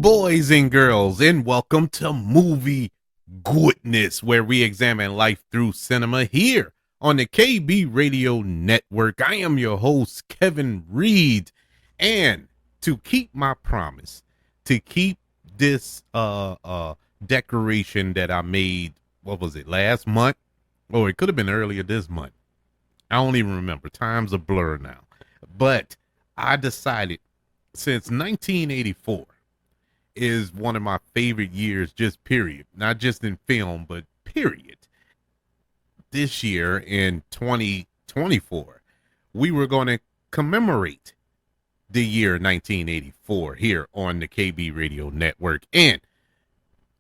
boys and girls, and welcome to Movie Goodness, where we examine life through cinema here on the KB Radio Network. I am your host, Kevin Reed, and to keep my promise, to keep this declaration that I made, what was it, last month? Or it could have been earlier this month. I don't even remember. Time's a blur now. But I decided since 1984 is one of my favorite years, just period. Not just in film, but period. This year in 2024, we were going to commemorate the year 1984 here on the KB Radio Network. And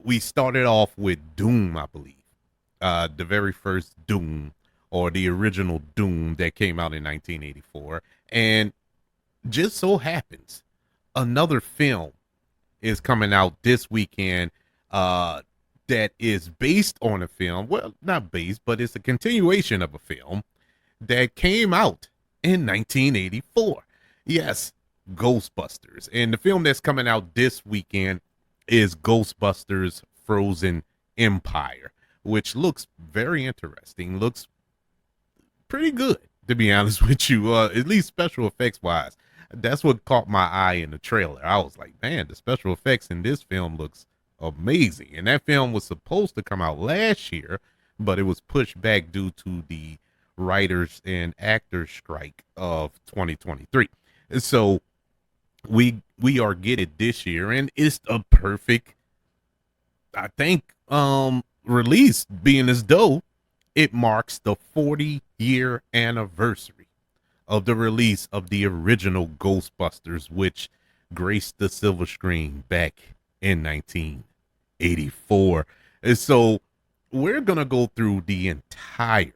we started off with Doom, I believe. The very first Doom, or the original Doom that came out in 1984. And just so happens, another film is coming out this weekend that is based on a film. Well, not based, but it's a continuation of a film that came out in 1984. Yes, Ghostbusters. And the film that's coming out this weekend is Ghostbusters Frozen Empire, which looks very interesting. Looks pretty good, to be honest with you, at least special effects wise. That's what caught my eye in the trailer. I was like, man, the special effects in this film looks amazing. And that film was supposed to come out last year, but it was pushed back due to the writers and actors strike of 2023. So we are getting it this year, and it's a perfect, I think, release, being as though it marks the 40-year anniversary of the release of the original Ghostbusters, which graced the silver screen back in 1984. And so we're going to go through the entire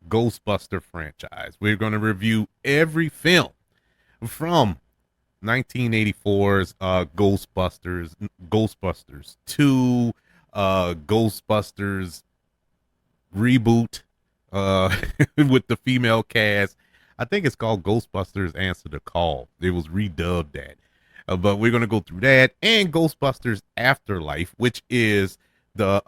Ghostbuster franchise. We're going to review every film from 1984's Ghostbusters 2, Ghostbusters reboot with the female cast. I think it's called Ghostbusters Answer the Call. It was redubbed that. But we're going to go through that, and Ghostbusters Afterlife, which is the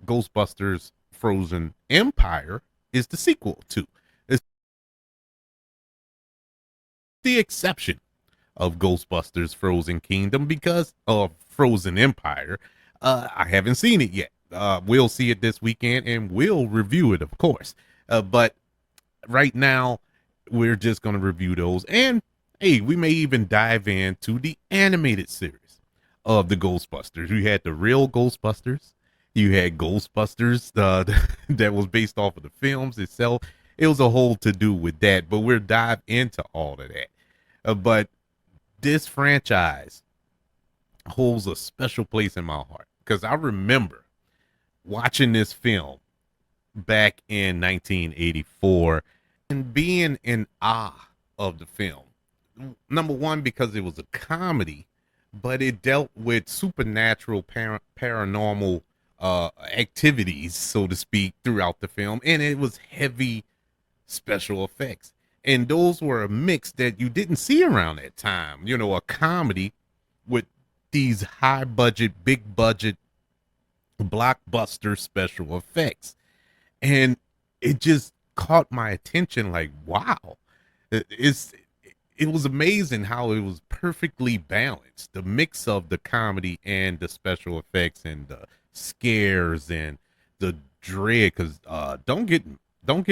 Ghostbusters Frozen Empire, is the sequel to. It's the exception of Ghostbusters Frozen Kingdom because of Frozen Empire. I haven't seen it yet. We'll see it this weekend, and we'll review it, of course. But right now, we're just going to review those. And, hey, we may even dive into the animated series of the Ghostbusters. You had the real Ghostbusters. You had Ghostbusters that was based off of the films itself. It was a whole to-do with that, but we'll dive into all of that. But this franchise holds a special place in my heart because I remember watching this film back in 1984 and being in awe of the film. Number one, because it was a comedy, but it dealt with supernatural paranormal activities, so to speak, throughout the film, and it was heavy special effects, and those were a mix that you didn't see around that time. You know, a comedy with these high budget, big budget blockbuster special effects, and it just caught my attention. Like, wow, it was amazing how it was perfectly balanced, the mix of the comedy and the special effects and the scares and the dread. Because don't get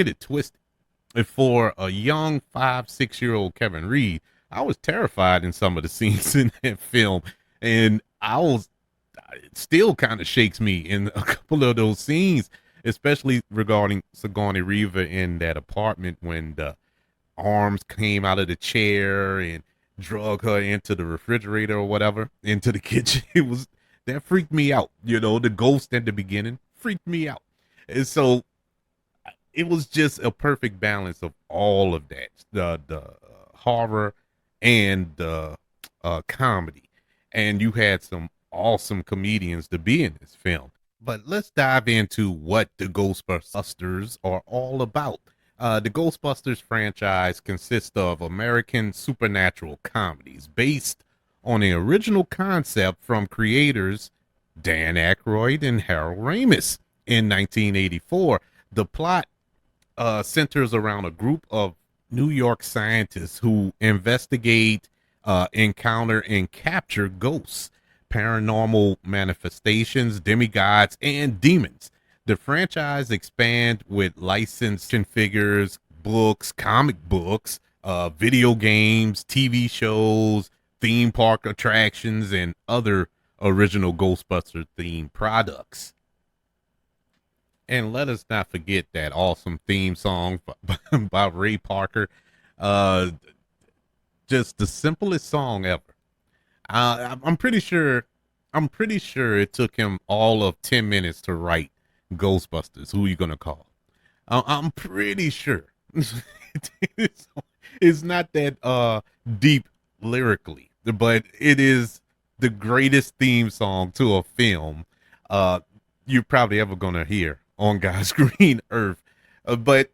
it twisted, for a young 5-6-year-old Kevin Reed, I was terrified in some of the scenes in that film, and it still kind of shakes me in a couple of those scenes, especially regarding Sigourney Weaver in that apartment when the arms came out of the chair and drug her into the refrigerator or whatever, into the kitchen. That freaked me out. You know, the ghost at the beginning freaked me out. And so it was just a perfect balance of all of that, the horror and the comedy. And you had some awesome comedians to be in this film. But let's dive into what the Ghostbusters are all about. The Ghostbusters franchise consists of American supernatural comedies based on the original concept from creators Dan Aykroyd and Harold Ramis in 1984. The plot centers around a group of New York scientists who investigate, encounter, and capture ghosts, paranormal manifestations, demigods, and demons. The franchise expand with licensed figures, books, comic books, video games, TV shows, theme park attractions, and other original Ghostbuster themed products. And let us not forget that awesome theme song by Ray Parker. Uh, just the simplest song ever. I'm pretty sure. I'm pretty sure it took him all of 10 minutes to write Ghostbusters. Who are you gonna call? I'm pretty sure. it's, it's not that deep lyrically, but it is the greatest theme song to a film uh you're probably ever gonna hear on God's green earth. But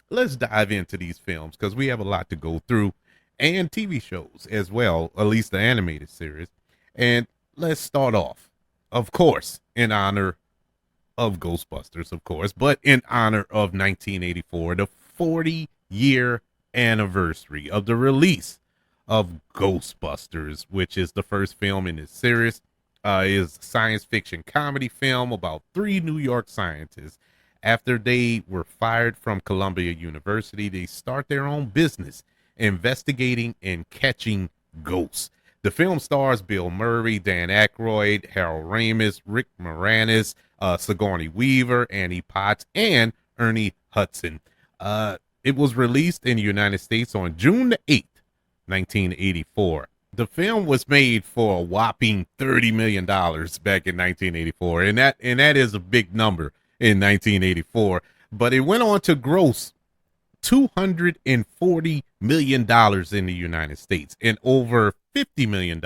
let's dive into these films because we have a lot to go through, and TV shows as well, at least the animated series. And let's start off, of course, in honor of Ghostbusters, of course, but in honor of 1984, the 40-year anniversary of the release of Ghostbusters, which is the first film in this series. Is a science fiction comedy film about three New York scientists. After they were fired from Columbia University, they start their own business investigating and catching ghosts. The film stars Bill Murray, Dan Aykroyd, Harold Ramis, Rick Moranis, Sigourney Weaver, Annie Potts, and Ernie Hudson. It was released in the United States on June the 8th, 1984. The film was made for a whopping $30 million back in 1984, and that is a big number in 1984. But it went on to gross $240 million in the United States and over $50 million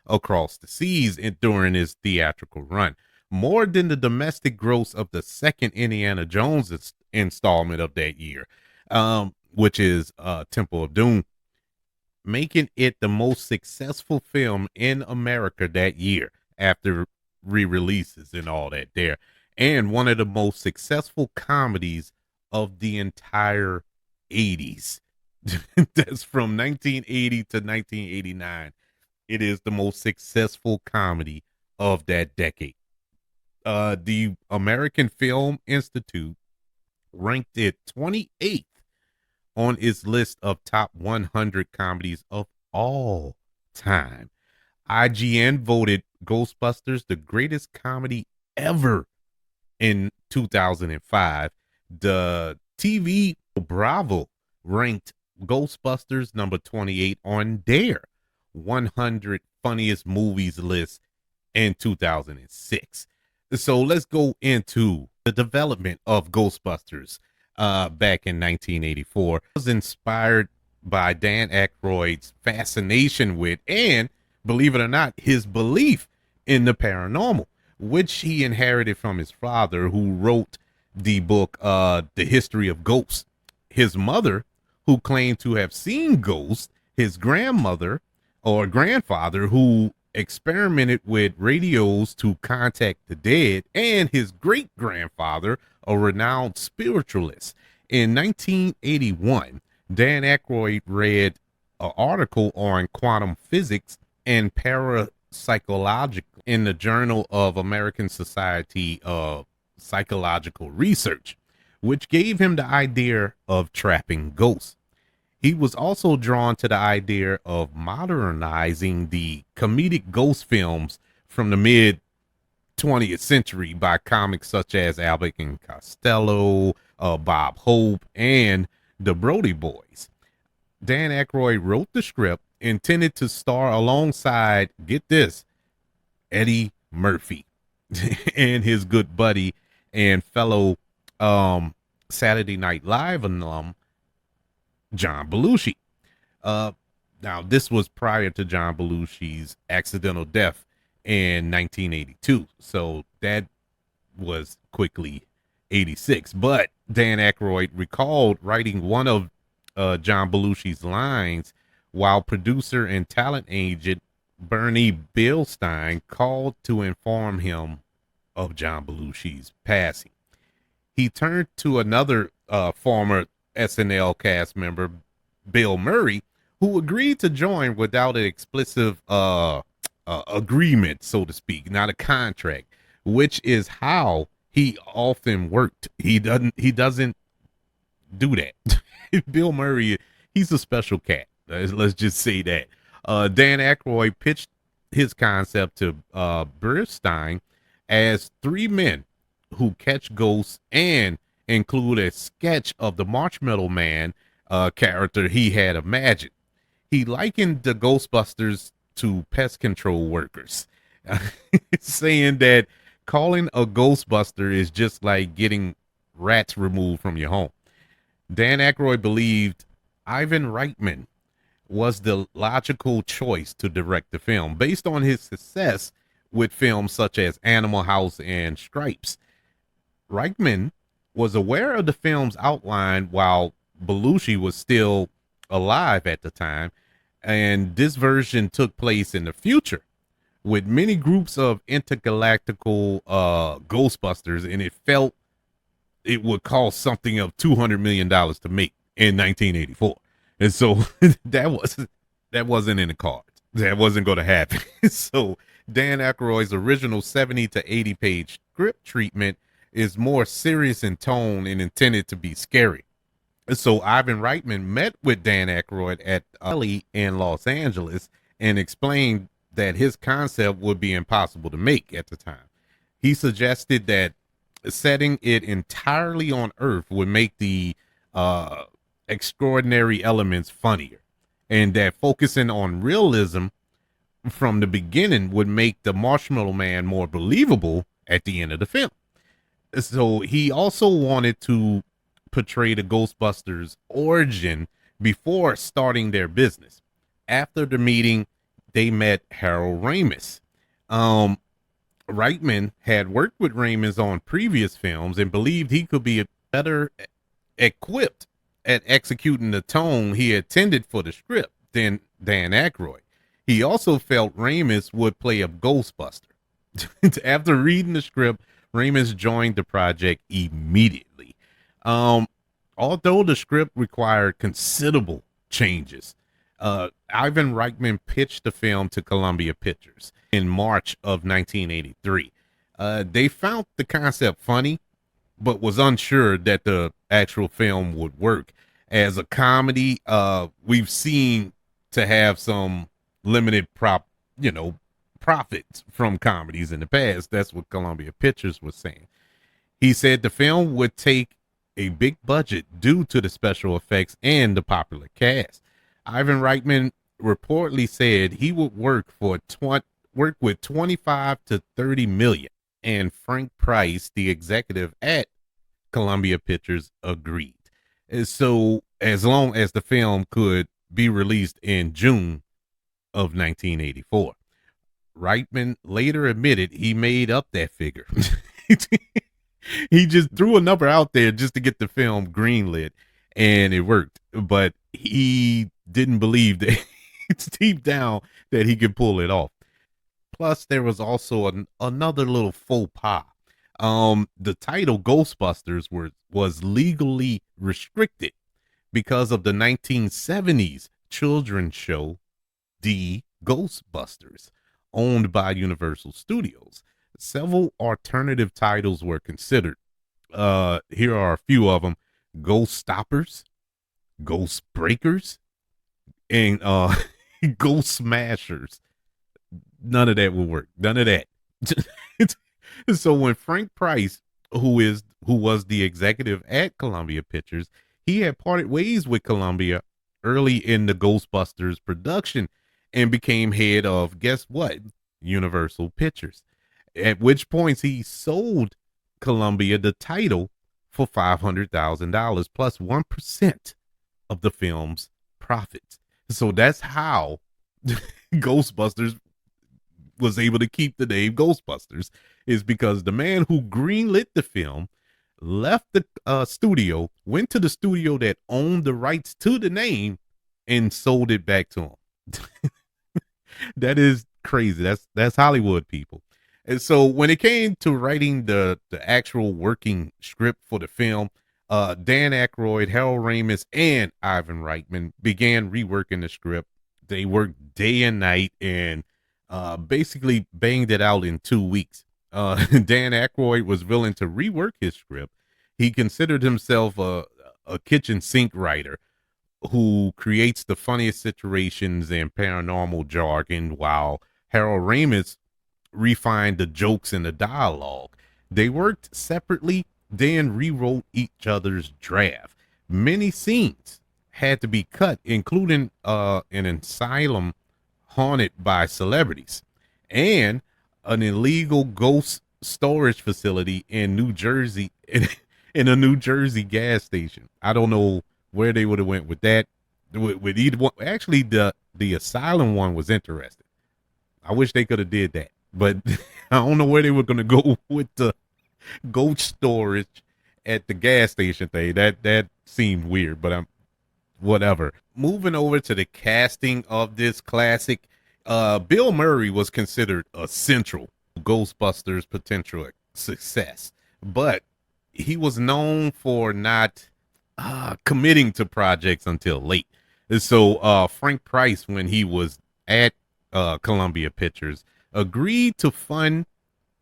across the seas during its theatrical run, more than the domestic gross of the second Indiana Jones installment of that year, which is Temple of Doom, making it the most successful film in America that year after re-releases and all that there, and one of the most successful comedies of the entire 80s. That's from 1980 to 1989. It is the most successful comedy of that decade. The American Film Institute ranked it 28th on its list of top 100 comedies of all time. IGN voted Ghostbusters the greatest comedy ever in 2005. The TV Bravo ranked Ghostbusters number 28 on their 100 funniest movies list in 2006. So let's go into the development of Ghostbusters back in 1984. It was inspired by Dan Aykroyd's fascination with, and believe it or not, his belief in the paranormal, which he inherited from his father, who wrote the book, The History of Ghosts. His mother, who claimed to have seen ghosts, his grandmother or grandfather, who experimented with radios to contact the dead, and his great grandfather, a renowned spiritualist. In 1981, Dan Aykroyd read an article on quantum physics and parapsychology in the Journal of American Society of Psychological Research, which gave him the idea of trapping ghosts. He was also drawn to the idea of modernizing the comedic ghost films from the mid 20th century by comics such as Abbott and Costello, Bob Hope, and the Brody Boys. Dan Aykroyd wrote the script, intended to star alongside, get this, Eddie Murphy and his good buddy and fellow Saturday Night Live alum, John Belushi. Now, this was prior to John Belushi's accidental death in 1982. So that was quickly 86. But Dan Aykroyd recalled writing one of John Belushi's lines while producer and talent agent Bernie Bilstein called to inform him of John Belushi's passing. He turned to another former SNL cast member, Bill Murray, who agreed to join without an explicit agreement, so to speak, not a contract, which is how he often worked. He doesn't do that. Bill Murray, he's a special cat. Let's just say that. Dan Aykroyd pitched his concept to Bernstein as three men who catch ghosts and include a sketch of the Marshmallow Man character he had imagined. He likened the Ghostbusters to pest control workers, saying that calling a Ghostbuster is just like getting rats removed from your home. Dan Aykroyd believed Ivan Reitman was the logical choice to direct the film based on his success with films such as Animal House and Stripes. Reitman was aware of the film's outline while Belushi was still alive at the time, and this version took place in the future with many groups of intergalactical Ghostbusters, and it felt it would cost something of $200 million to make in 1984, and so that wasn't in the cards. That wasn't going to happen. So Dan Aykroyd's original 70 to 80 page script treatment is more serious in tone and intended to be scary. So Ivan Reitman met with Dan Aykroyd at Alley in Los Angeles and explained that his concept would be impossible to make at the time. He suggested that setting it entirely on Earth would make the extraordinary elements funnier, and that focusing on realism from the beginning would make the Marshmallow Man more believable at the end of the film. So he also wanted to portray the Ghostbusters' origin before starting their business. After the meeting, they met Harold Ramis. Reitman had worked with Ramis on previous films and believed he could be better equipped at executing the tone he intended for the script than Dan Aykroyd. He also felt Ramis would play a Ghostbuster. After reading the script, Ramis joined the project immediately. Although the script required considerable changes, Ivan Reitman pitched the film to Columbia Pictures in March of 1983. They found the concept funny, but was unsure that the actual film would work. As a comedy, we've seen to have some limited profits from comedies in the past. That's what Columbia Pictures was saying. He said the film would take a big budget due to the special effects and the popular cast. Ivan Reitman reportedly said he would work with 25 to 30 million, and Frank Price, the executive at Columbia Pictures, agreed. And so as long as the film could be released in June of 1984. Reitman later admitted he made up that figure. He just threw a number out there just to get the film greenlit, and it worked. But he didn't believe that deep down that he could pull it off. Plus, there was also another little faux pas. The title Ghostbusters was legally restricted because of the 1970s children's show, The Ghostbusters, owned by Universal Studios. Several alternative titles were considered. Here are a few of them: Ghost Stoppers, Ghost Breakers, and Ghost Smashers. None of that will work. None of that. So when Frank Price, who was the executive at Columbia Pictures, he had parted ways with Columbia early in the Ghostbusters production and became head of, guess what, Universal Pictures. At which point he sold Columbia the title for $500,000 plus 1% of the film's profits. So that's how Ghostbusters was able to keep the name Ghostbusters, is because the man who greenlit the film left the studio, went to the studio that owned the rights to the name, and sold it back to him. That is crazy. That's Hollywood, people. And so when it came to writing the actual working script for the film, Dan Aykroyd, Harold Ramis, and Ivan Reitman began reworking the script. They worked day and night and basically banged it out in 2 weeks. Dan Aykroyd was willing to rework his script. He considered himself a kitchen sink writer who creates the funniest situations and paranormal jargon, while Harold Ramis refined the jokes and the dialogue. They worked separately, then rewrote each other's draft. Many scenes had to be cut, including an asylum haunted by celebrities and an illegal ghost storage facility in New Jersey in a New Jersey gas station. I don't know where they would have went with that. With either one, actually, the asylum one was interesting. I wish they could have did that, but I don't know where they were going to go with the ghost storage at the gas station thing. That seemed weird, but I'm whatever. Moving over to the casting of this classic, Bill Murray was considered a central Ghostbusters potential success, but he was known for not committing to projects until late. And so Frank Price, when he was at Columbia Pictures, agreed to fund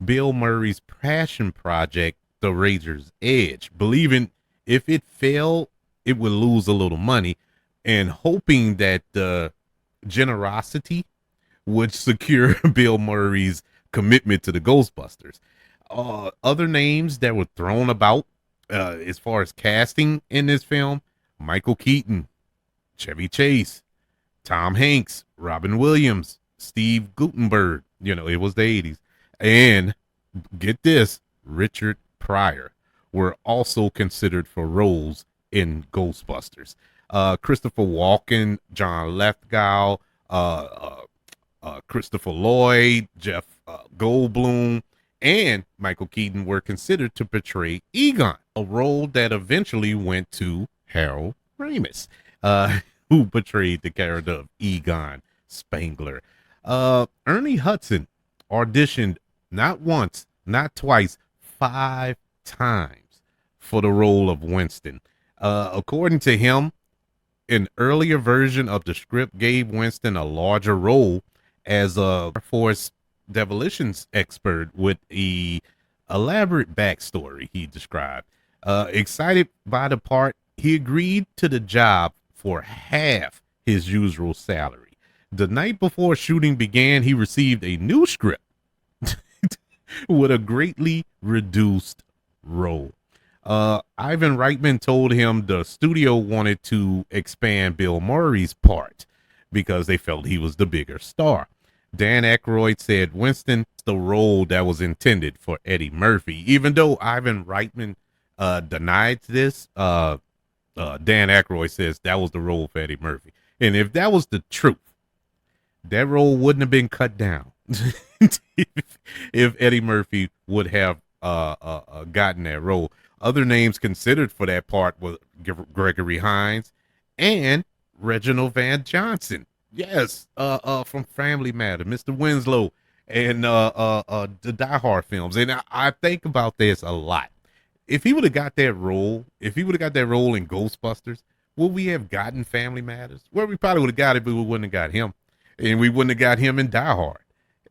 Bill Murray's passion project, The Razor's Edge, believing if it failed, it would lose a little money, and hoping that the generosity would secure Bill Murray's commitment to the Ghostbusters. Other names that were thrown about as far as casting in this film: Michael Keaton, Chevy Chase, Tom Hanks, Robin Williams, Steve Guttenberg. You know, it was the 80s. And get this, Richard Pryor were also considered for roles in Ghostbusters. Christopher Walken, John Lithgow, Christopher Lloyd, Jeff Goldblum, and Michael Keaton were considered to portray Egon, a role that eventually went to Harold Ramis, who portrayed the character of Egon Spangler. Ernie Hudson auditioned not once, not twice, 5 times for the role of Winston. According to him, an earlier version of the script gave Winston a larger role as a Force demolitions expert with a elaborate backstory, he described. Excited by the part, he agreed to the job for half his usual salary. The night before shooting began, he received a new script with a greatly reduced role. Ivan Reitman told him the studio wanted to expand Bill Murray's part because they felt he was the bigger star. Dan Aykroyd said Winston the role that was intended for Eddie Murphy. Even though Ivan Reitman denied this, Dan Aykroyd says that was the role for Eddie Murphy. And if that was the truth, that role wouldn't have been cut down if Eddie Murphy would have gotten that role. Other names considered for that part were Gregory Hines and Reginald Van Johnson. Yes, from Family Matter, Mr. Winslow, and the Die Hard films. And I think about this a lot. If he would have got that role, in Ghostbusters, would we have gotten Family Matters? Well, we probably would have got it, but we wouldn't have got him. And we wouldn't have got him in Die Hard.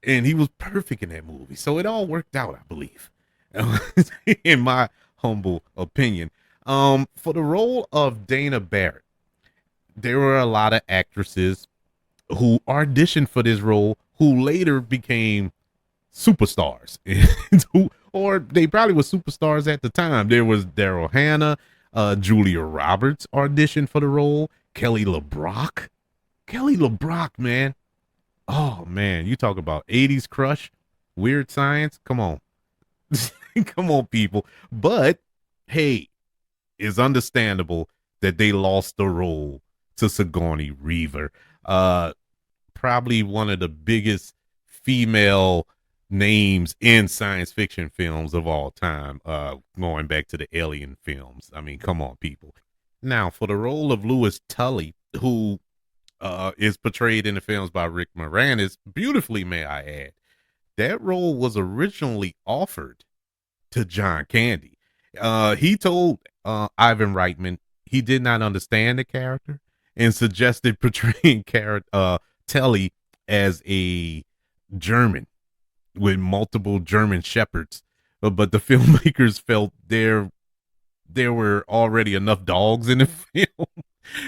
And he was perfect in that movie. So it all worked out, I believe, in my humble opinion. For the role of Dana Barrett, there were a lot of actresses who auditioned for this role who later became superstars. Or they probably were superstars at the time. There was Daryl Hannah, Julia Roberts auditioned for the role, Kelly LeBrock, man. Oh man, you talk about 80s crush, Weird Science. Come on. Come on, people. But hey, it's understandable that they lost the role to Sigourney Weaver. Probably one of the biggest female names in science fiction films of all time, going back to the Alien films. I mean, come on, people. Now, for the role of Louis Tully, who is portrayed in the films by Rick Moranis beautifully, may I add. That role was originally offered to John Candy. He told Ivan Reitman he did not understand the character and suggested portraying Telly as a German with multiple German shepherds. But the filmmakers felt there were already enough dogs in the film,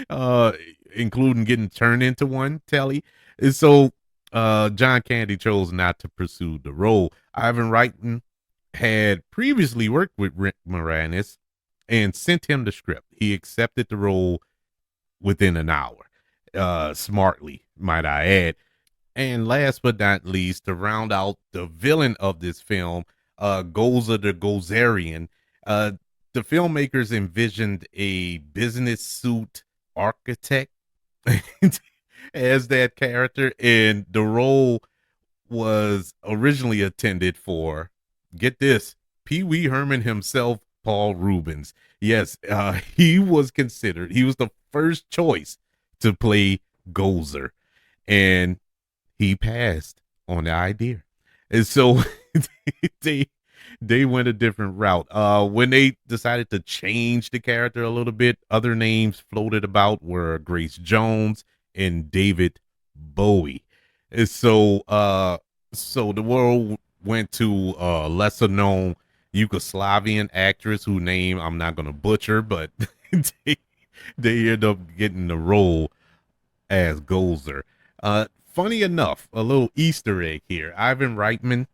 uh, including getting turned into one, Telly. And so John Candy chose not to pursue the role. Ivan Reitman had previously worked with Rick Moranis and sent him the script. He accepted the role within an hour, smartly, might I add. And last but not least, to round out the villain of this film, Gozer the Gozerian, uh, the filmmakers envisioned a business suit architect as that character, and the role was originally intended for, get this, Pee Wee Herman himself, Paul Rubens. Yes, he was the first choice to play Gozer, and he passed on the idea. And so they they went a different route. When they decided to change the character a little bit, other names floated about were Grace Jones and David Bowie. And so the world went to a lesser known Yugoslavian actress whose name I'm not gonna butcher, but they they end up getting the role as Gozer. Funny enough, a little Easter egg here. Ivan Reitman,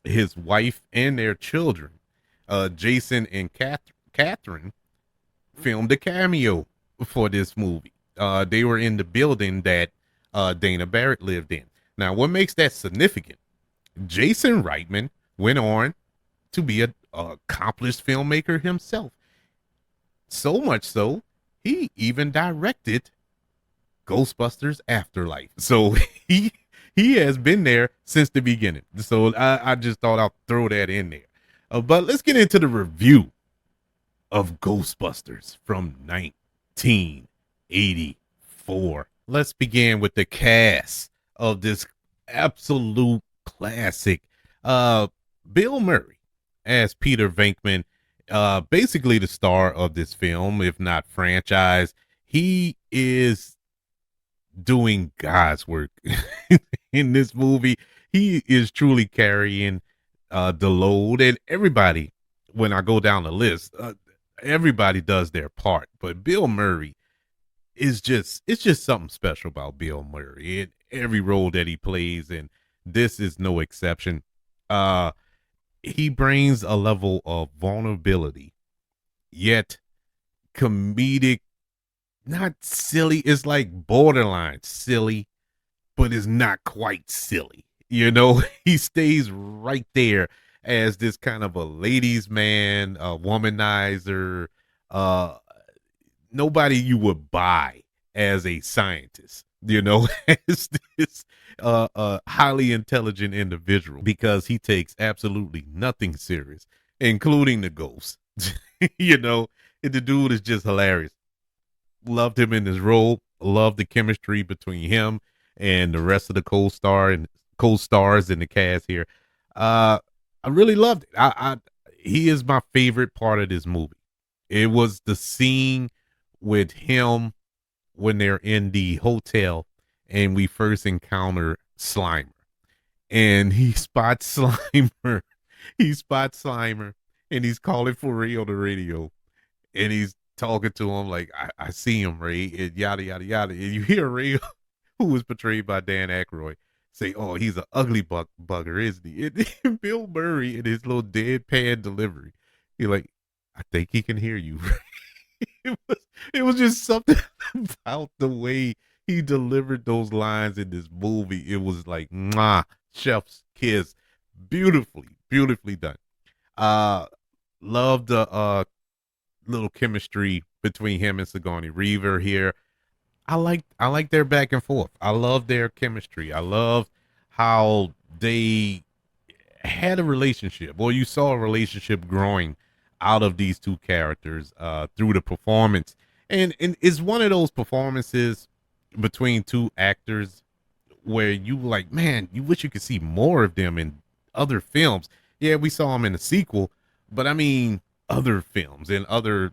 his wife, and their children, Jason and Catherine, filmed a cameo for this movie. They were in the building that Dana Barrett lived in. Now, what makes that significant? Jason Reitman went on to be an accomplished filmmaker himself. So much so, he even directed Ghostbusters Afterlife. So he has been there since the beginning. So I just thought I'll throw that in there. But let's get into the review of Ghostbusters from 1984. Let's begin with the cast of this absolute classic. Bill Murray as Peter Venkman, basically the star of this film, if not franchise. He is doing God's work in this movie. He is truly carrying the load, and everybody, when I go down the list, everybody does their part. But Bill Murray is it's just something special about Bill Murray in every role that he plays, and this is no exception. He brings a level of vulnerability, yet comedic, not silly. It's like borderline silly, but it's not quite silly. You know, he stays right there as this kind of a ladies' man, a womanizer, uh, nobody you would buy as a scientist, you know, as this highly intelligent individual, because he takes absolutely nothing serious, including the ghosts. You know, and the dude is just hilarious. Loved him in his role. Loved the chemistry between him and the rest of the co-stars in the cast here. I really loved it. He is my favorite part of this movie. It was the scene with him when they're in the hotel and we first encounter Slimer, and he spots Slimer. He spots Slimer and he's calling for Ray on the radio, and he's talking to him like, I see him, Ray, and yada yada yada. And you hear Ray, who was portrayed by Dan Aykroyd, say, "Oh, he's an ugly bugger, isn't he?" And Bill Murray in his little deadpan delivery, you're like, I think he can hear you. it was it was just something about the way he delivered those lines in this movie. It was like, mwah, chef's kiss, beautifully done. Uh, love the little chemistry between him and Sigourney Weaver here. I like their back and forth. I love their chemistry. I love how they had a relationship, or you saw a relationship growing out of these two characters through the performance. And it's one of those performances between two actors where you like, man, you wish you could see more of them in other films. Yeah, we saw them in the sequel, but I mean, other films and other,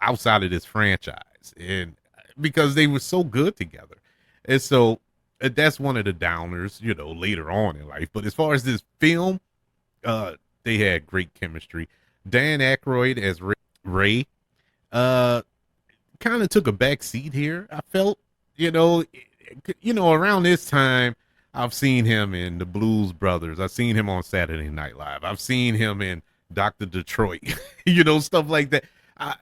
outside of this franchise, and because they were so good together. And so that's one of the downers, later on in life. But as far as this film, uh, they had great chemistry. Dan Aykroyd as Ray, uh, kind of took a back seat here. I felt, around this time, I've seen him in the Blues Brothers. I've seen him on Saturday Night Live. I've seen him in Doctor Detroit. Stuff like that. I,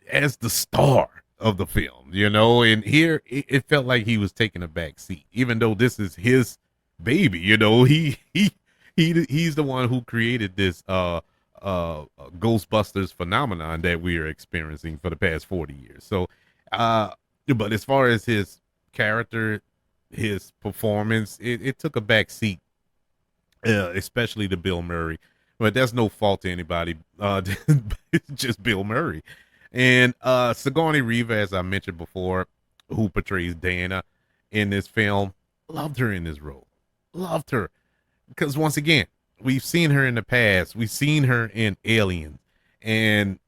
as the star of the film, and here it felt like he was taking a back seat, even though this is his baby. He's the one who created this Ghostbusters phenomenon that we are experiencing for the past 40 years. So, but as far as his character, his performance, it took a back seat, especially to Bill Murray. But that's no fault to anybody. It's just Bill Murray. And Sigourney Weaver, as I mentioned before, who portrays Dana in this film, loved her in this role. Loved her. Because once again, we've seen her in the past. We've seen her in Aliens. And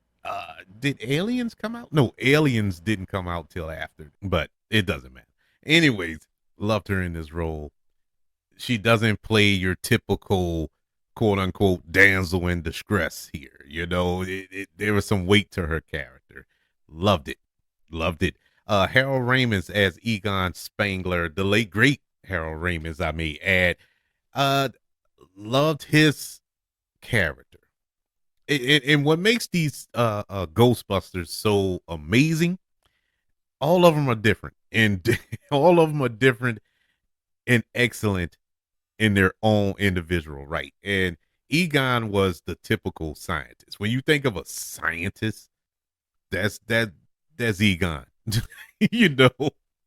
did Aliens come out? No, Aliens didn't come out till after, but it doesn't matter. Anyways, loved her in this role. She doesn't play your typical quote unquote damsel in distress here. There was some weight to her character. Loved it. Loved it. Harold Ramis as Egon Spangler, the late great Harold Ramis, I may add. Loved his character. And what makes these Ghostbusters so amazing, all of them are different. And all of them are different and excellent in their own individual right. And Egon was the typical scientist. When you think of a scientist, that's Egon. you know,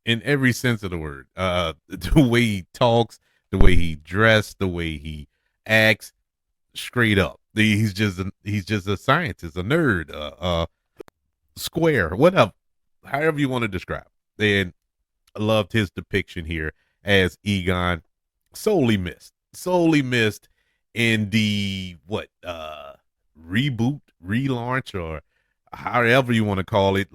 in every sense of the word. The way he talks, the way he dressed, the way he acts, straight up. He's just a scientist, a nerd, square, whatever, however you want to describe. And I loved his depiction here as Egon. Solely missed in the reboot, relaunch, or however you want to call it,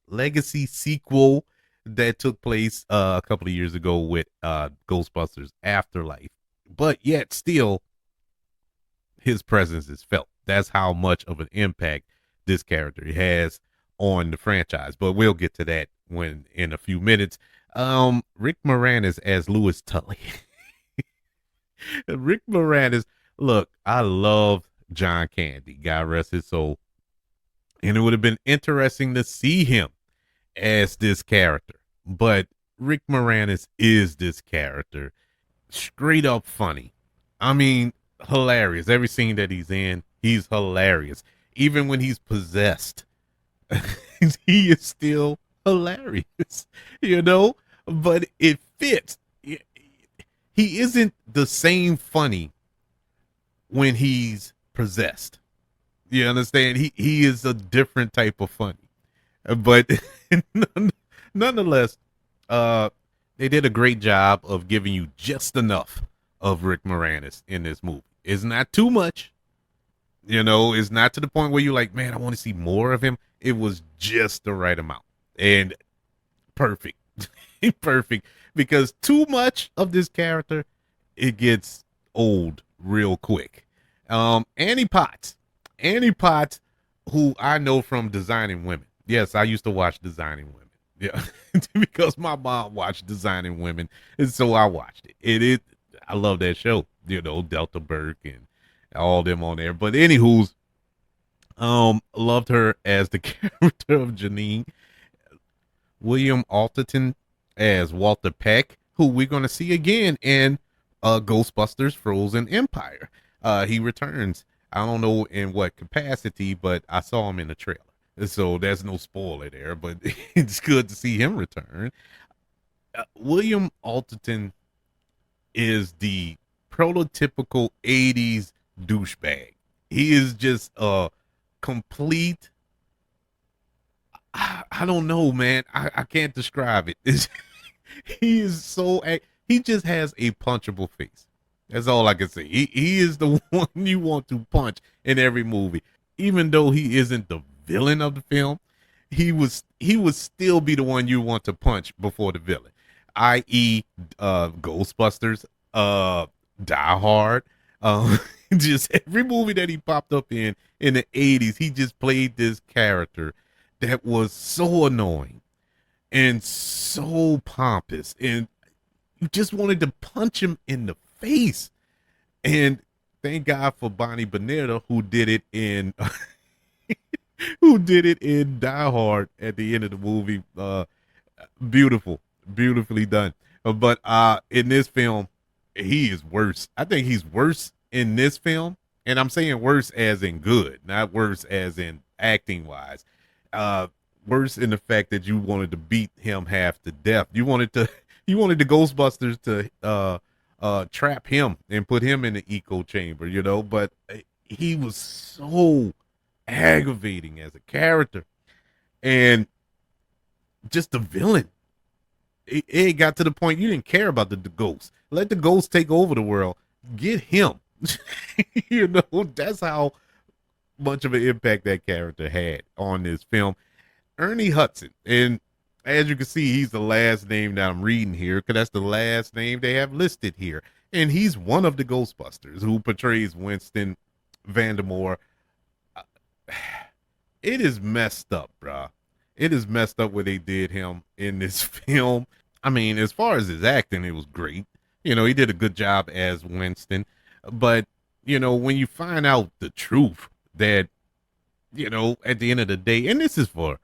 legacy sequel that took place a couple of years ago with Ghostbusters Afterlife. But yet still, his presence is felt. That's how much of an impact this character has on the franchise. But we'll get to that when in a few minutes. Rick Moranis as Louis Tully. Rick Moranis, look, I love John Candy, God rest his soul. And it would have been interesting to see him as this character. But Rick Moranis is this character. Straight up funny. I mean, hilarious. Every scene that he's in, he's hilarious. Even when he's possessed, he is still hilarious, but it fits. He isn't the same funny when he's possessed. You understand? He is a different type of funny. But nonetheless, they did a great job of giving you just enough of Rick Moranis in this movie. It's not too much. It's not to the point where you're like, man, I want to see more of him. It was just the right amount. And perfect. Perfect. Because too much of this character, it gets old real quick. Annie Potts, who I know from Designing Women. Yes, I used to watch Designing Women. Yeah, because my mom watched Designing Women, and so I watched it. I love that show. Delta Burke and all them on there. But anywho's, loved her as the character of Janine. William Alderton as Walter Peck, who we're going to see again in Ghostbusters Frozen Empire. He returns. I don't know in what capacity, but I saw him in the trailer. So there's no spoiler there, but it's good to see him return. William Alderton is the prototypical 80s douchebag. He is just a complete I don't know, man. I can't describe it. He is so he just has a punchable face. That's all I can say. He is the one you want to punch in every movie. Even though he isn't the villain of the film, he would still be the one you want to punch before the villain. I.e. Ghostbusters, Die Hard, just every movie that he popped up in the 80s, he just played this character that was so annoying and so pompous, and you just wanted to punch him in the face. And thank God for Bonnie Bonetta, who did it in who did it in Die Hard at the end of the movie. Beautiful, beautifully done. But in this film, he is worse. I think he's worse in this film, and I'm saying worse as in good, not worse as in acting wise. Uh, Worse in the fact that you wanted to beat him half to death. You wanted the Ghostbusters to trap him and put him in the echo chamber, but he was so aggravating as a character, and just the villain. It got to the point you didn't care about the ghost. Let the ghost take over the world. Get him. That's how much of an impact that character had on this film. Ernie Hudson, and as you can see, he's the last name that I'm reading here because that's the last name they have listed here, and he's one of the Ghostbusters who portrays Winston Vandermoor. It is messed up, bruh. It is messed up what they did him in this film. I mean, as far as his acting, it was great. He did a good job as Winston, but when you find out the truth that at the end of the day, and this is for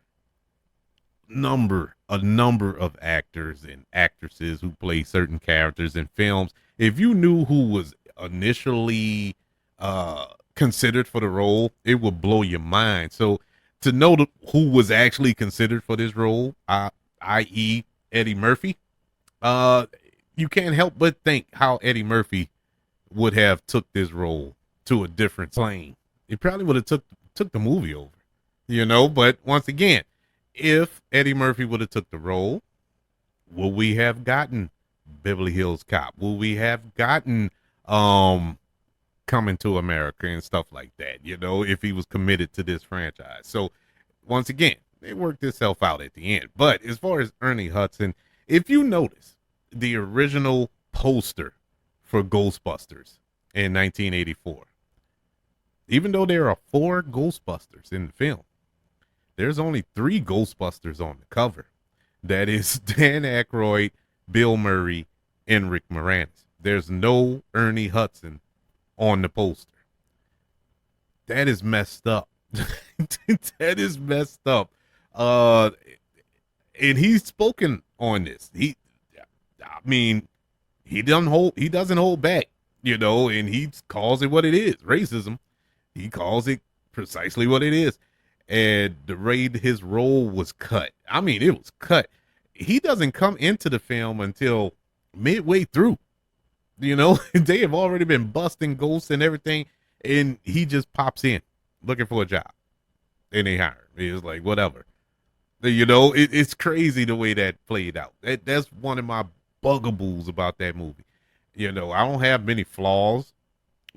a number of actors and actresses who play certain characters in films. If you knew who was initially considered for the role, it would blow your mind. So to know who was actually considered for this role, i.e. Eddie Murphy, you can't help but think how Eddie Murphy would have took this role to a different plane. It probably would have took the movie over, but once again, if Eddie Murphy would have took the role, would we have gotten Beverly Hills Cop? Will we have gotten Coming to America and stuff like that, if he was committed to this franchise? So once again, it worked itself out at the end. But as far as Ernie Hudson, if you notice the original poster for Ghostbusters in 1984, even though there are 4 Ghostbusters in the film, there's only 3 Ghostbusters on the cover. That is Dan Aykroyd, Bill Murray, and Rick Moranis. There's no Ernie Hudson on the poster. That is messed up. That is messed up. And he's spoken on this. He doesn't hold back, and he calls it what it is, racism. He calls it precisely what it is. And the way his role was cut, it was cut. He doesn't come into the film until midway through. They have already been busting ghosts and everything, and he just pops in looking for a job, and they hire him. It's like, whatever. It's crazy the way that played out. That's one of my bugaboos about that movie. I don't have many flaws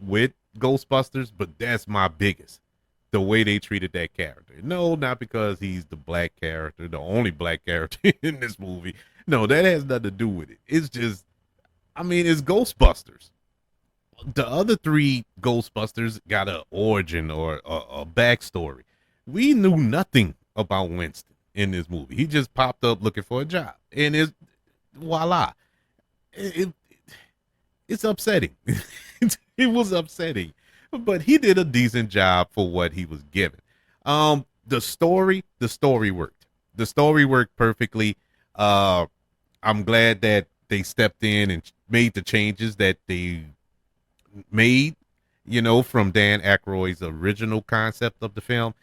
with Ghostbusters, but that's my biggest. The way they treated that character. No, not because he's the black character, the only black character in this movie. No, that has nothing to do with it. It's just, it's Ghostbusters. The other 3 Ghostbusters got an origin or a backstory. We knew nothing about Winston in this movie. He just popped up looking for a job, and voila. It's upsetting. It was upsetting. But he did a decent job for what he was given. The story worked. The story worked perfectly. I'm glad that they stepped in and made the changes that they made, from Dan Aykroyd's original concept of the film.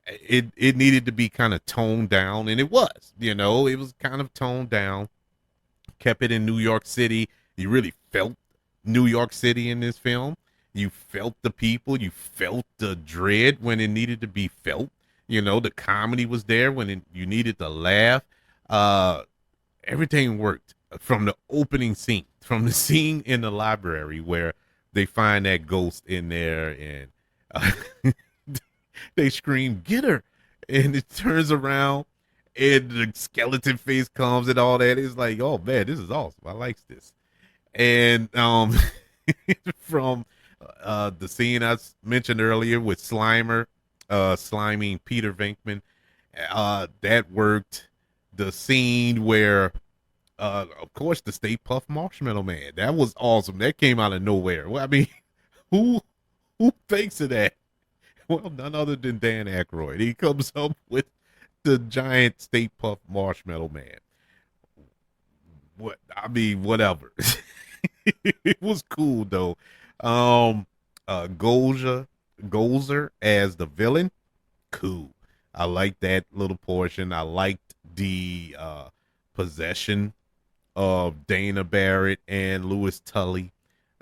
It needed to be kind of toned down, and it was. It was kind of toned down. Kept it in New York City. You really felt New York City in this film. You felt the people. You felt the dread when it needed to be felt. The comedy was there when you needed to laugh. Uh, Everything worked from the opening scene, from the scene in the library where they find that ghost in there and uh, they scream, "Get her!" And it turns around and the skeleton face comes and all that. It's like, oh man, this is awesome. I like this. And from the scene I mentioned earlier with Slimer, sliming Peter Venkman, that worked. The scene where of course, the Stay Puff Marshmallow Man. That was awesome. That came out of nowhere. Well, I mean, who who thinks of that? Well, none other than Dan Aykroyd. He comes up with the giant Stay Puff Marshmallow Man. What I mean, whatever. It was cool though. Um, Gozer as the villain. Cool. I liked that little portion. I liked the possession of Dana Barrett and Louis Tully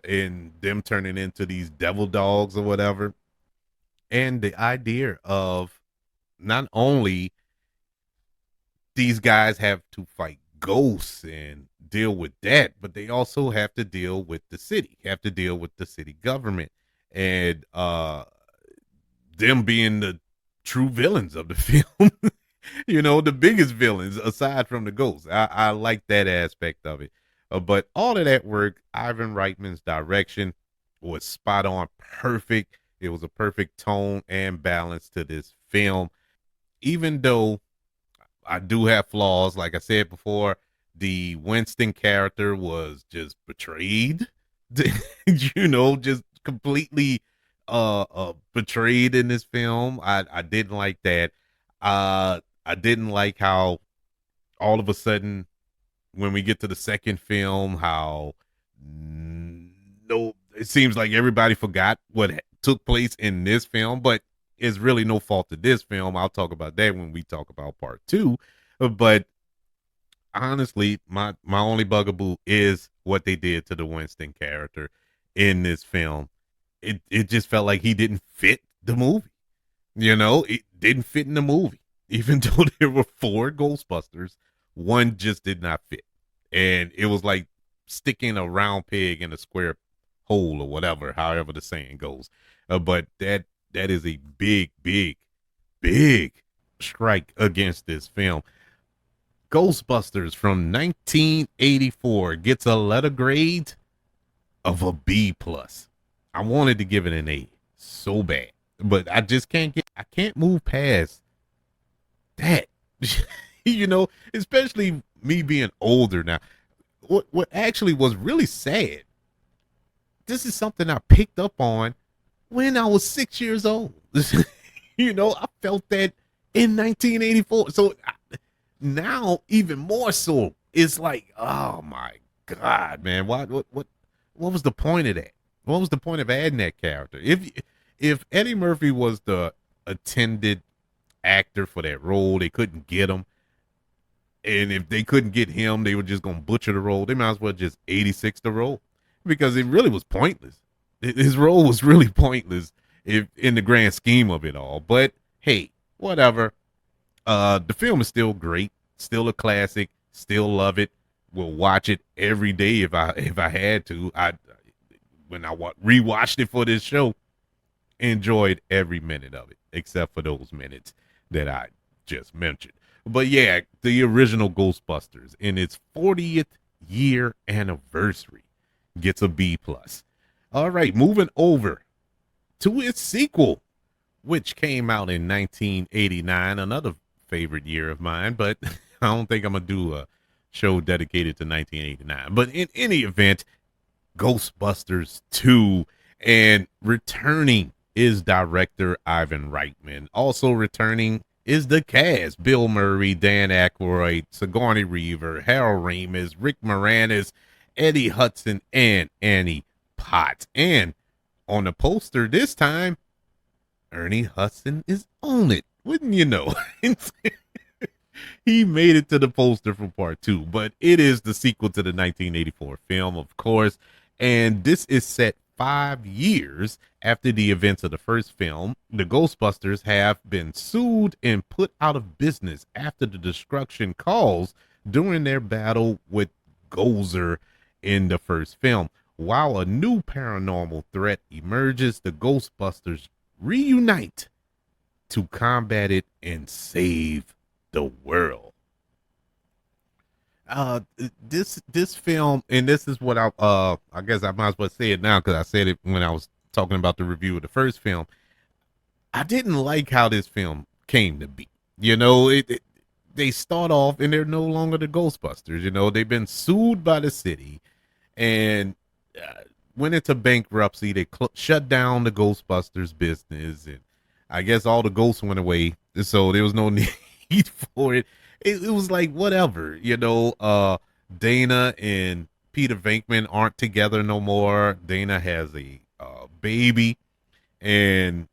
and them turning into these devil dogs or whatever. And the idea of not only these guys have to fight ghosts and deal with that, but they also have to deal with the city, have to deal with the city government and them being the true villains of the film. The biggest villains aside from the ghosts. I like that aspect of it. But all of that work, Ivan Reitman's direction was spot on, perfect. It was a perfect tone and balance to this film. Even though I do have flaws, like I said before, the Winston character was just betrayed. Just completely betrayed in this film. I didn't like that. I didn't like how all of a sudden when we get to the second film, how no, it seems like everybody forgot what took place in this film, but it's really no fault of this film. I'll talk about that when we talk about part two. But honestly, my only bugaboo is what they did to the Winston character in this film. It just felt like he didn't fit the movie. It didn't fit in the movie. Even though there were four Ghostbusters, one just did not fit. And it was like sticking a round peg in a square hole or whatever, however the saying goes. But that is a big, big, big strike against this film. Ghostbusters from 1984 gets a letter grade of a B plus. I wanted to give it an A so bad, but I can't move past that. Especially me being older now. What actually was really sad, this is something I picked up on when I was 6 years old. I felt that in 1984. So now even more so, it's like, oh my God, man, what was the point of that? What was the point of adding that character? If Eddie Murphy was the attended actor for that role, they couldn't get him. And if they couldn't get him, they were just gonna butcher the role. They might as well just 86 the role because it really was pointless. His role was really pointless if in the grand scheme of it all. But hey, whatever. The film is still great, still a classic, still love it. Will watch it every day if I had to. When I rewatched it for this show, enjoyed every minute of it except for those minutes that I just mentioned. But yeah, the original Ghostbusters in its 40th year anniversary gets a B plus. All right, moving over to its sequel, which came out in 1989, another favorite year of mine, but I don't think I'm gonna do a show dedicated to 1989. But in any event, Ghostbusters 2, and returning is director Ivan Reitman. Also returning is the cast: Bill Murray, Dan Aykroyd, Sigourney Weaver, Harold Ramis, Rick Moranis, Eddie Hudson, and Annie Potts. And on the poster this time, Ernie Hudson is on it. Wouldn't you know? He made it to the poster for part two, but it is the sequel to the 1984 film, of course. And this is set 5 years after the events of the first film, the Ghostbusters have been sued and put out of business after the destruction caused during their battle with Gozer in the first film. While a new paranormal threat emerges, the Ghostbusters reunite to combat it and save the world. This film, and this is what I guess I might as well say it now because I said it when I was talking about the review of the first film. I didn't like how this film came to be. They start off and they're no longer the Ghostbusters. They've been sued by the city and went into bankruptcy. They shut down the Ghostbusters business, and I guess all the ghosts went away, so there was no need for it. It was like whatever. Dana and Peter Venkman aren't together no more. Dana has a baby, and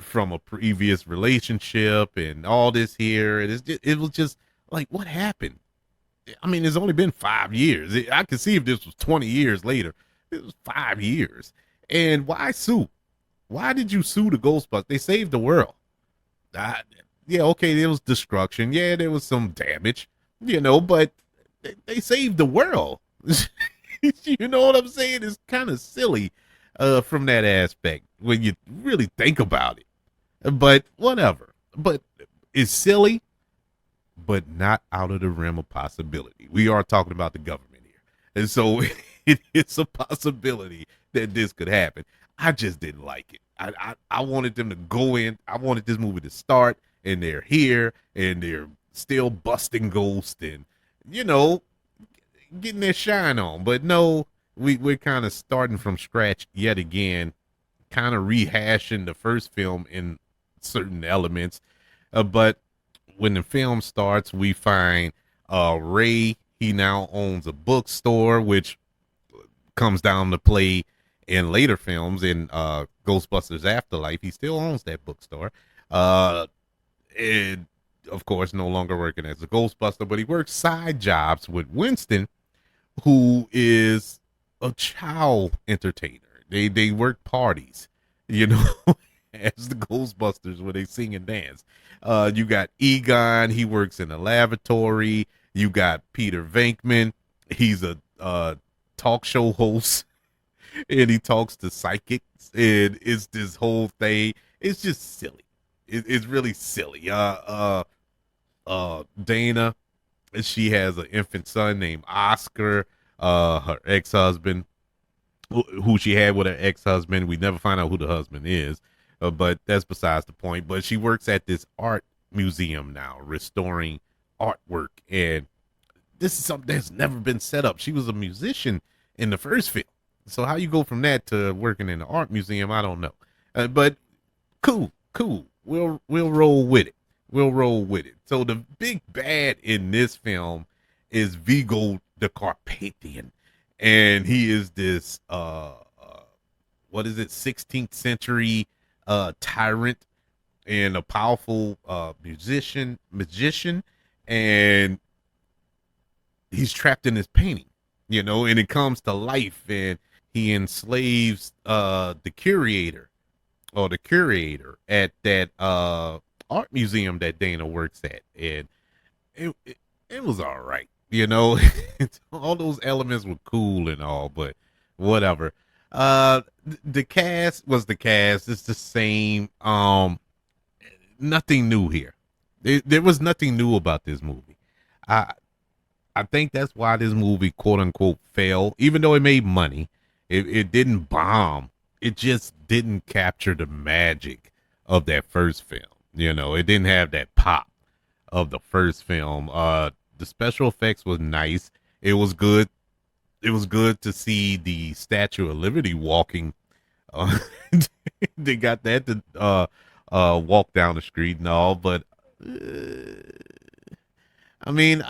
from a previous relationship, and all this here. It was just like, what happened? I mean, it's only been 5 years. I could see if this was 20 years later. It was 5 years. And why sue? Why did you sue the Ghostbusters? They saved the world. Yeah, okay, there was destruction. Yeah, there was some damage, but they saved the world. You know what I'm saying? It's kind of silly from that aspect when you really think about it. But whatever. But it's silly, but not out of the realm of possibility. We are talking about the government here. And so it's a possibility that this could happen. I just didn't like it. I wanted them to go in. I wanted this movie to start, and they're here, and they're still busting ghosts and, getting their shine on. But no, we're kind of starting from scratch yet again, kind of rehashing the first film in certain elements. But when the film starts, we find Ray. He now owns a bookstore, which comes down to play in later films in Ghostbusters Afterlife. He still owns that bookstore. And of course, no longer working as a Ghostbuster, but he works side jobs with Winston, who is a child entertainer. They work parties, as the Ghostbusters where they sing and dance. You got Egon, he works in a lavatory. You got Peter Venkman, he's a talk show host, and he talks to psychics, and it's this whole thing. It's just silly. It's really silly. Dana, she has an infant son named Oscar. Her ex-husband, who she had with her ex-husband. We never find out who the husband is, but that's besides the point. But she works at this art museum now, restoring artwork, and this is something that's never been set up. She was a musician in the first film, so how you go from that to working in the art museum, I don't know. But cool. We'll roll with it. So the big bad in this film is Vigo the Carpathian, and he is this 16th century tyrant and a powerful magician, and he's trapped in his painting, and it comes to life, and he enslaves the curator at that art museum that Dana works at, and it was all right. All those elements were cool and all, but whatever. The cast was the cast. It's the same. Nothing new here. There was nothing new about this movie. I think that's why this movie, quote unquote, failed. Even though it made money, it didn't bomb. It just didn't capture the magic of that first film. It didn't have that pop of the first film. The special effects was nice. It was good. It was good to see the Statue of Liberty walking. They got that to walk down the street and all, but I mean,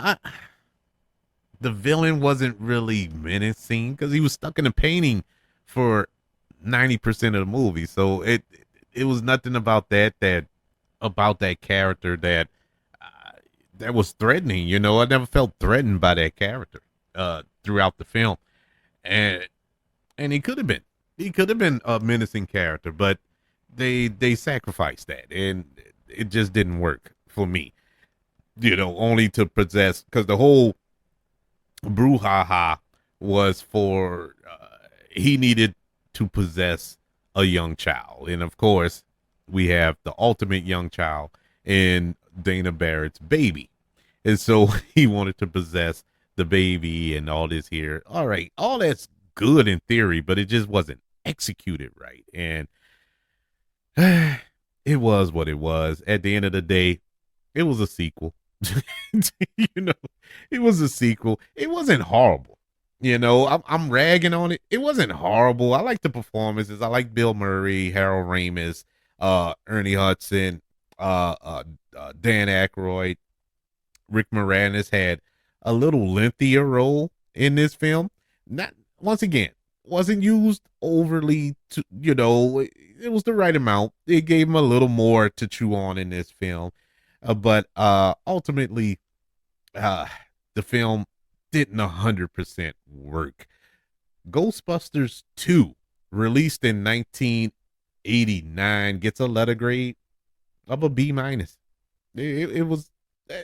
the villain wasn't really menacing because he was stuck in a painting for 90% of the movie. So it was nothing about that character that was threatening. I never felt threatened by that character throughout the film, and he could have been. He could have been a menacing character, but they sacrificed that, and it just didn't work for me. Only to possess, because the whole brouhaha was for he needed to possess a young child, and of course, we have the ultimate young child in Dana Barrett's baby, and so he wanted to possess the baby and all this here. All right, all that's good in theory, but it just wasn't executed right, and it was what it was. At the end of the day, it was a sequel. you know, it was a sequel. It wasn't horrible. I'm ragging on it. It wasn't horrible. I like the performances. I like Bill Murray, Harold Ramis, Ernie Hudson, Dan Aykroyd. Rick Moranis had a little lengthier role in this film. Not once again, wasn't used overly to, it was the right amount. It gave him a little more to chew on in this film. But ultimately, uh, the film didn't 100% work. Ghostbusters 2, released in 1989, gets a letter grade of a B minus. It was, eh,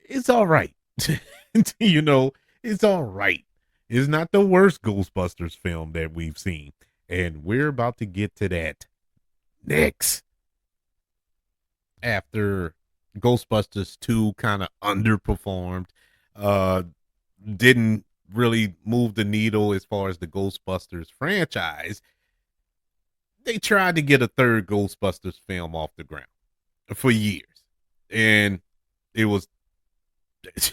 it's all right. It's all right. It's not the worst Ghostbusters film that we've seen. And we're about to get to that next. After Ghostbusters 2 kind of underperformed, uh, didn't really move the needle as far as the Ghostbusters franchise, they tried to get a third Ghostbusters film off the ground for years. And it was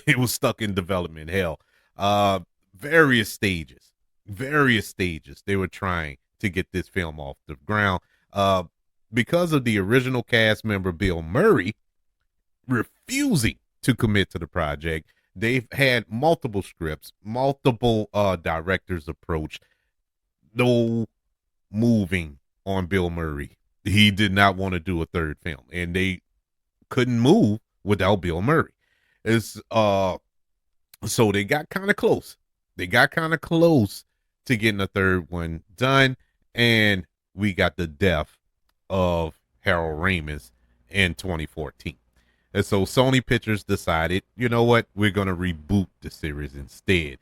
it was stuck in development hell. Uh various stages. Various stages they were trying to get this film off the ground. Because of the original cast member Bill Murray refusing to commit to the project, they've had multiple scripts, multiple directors approach. No moving on Bill Murray. He did not want to do a third film, and they couldn't move without Bill Murray. It's so they got kind of close. They got kind of close to getting a third one done, and we got the death of Harold Ramis in 2014. And so Sony Pictures decided, you know what, we're going to reboot the series instead.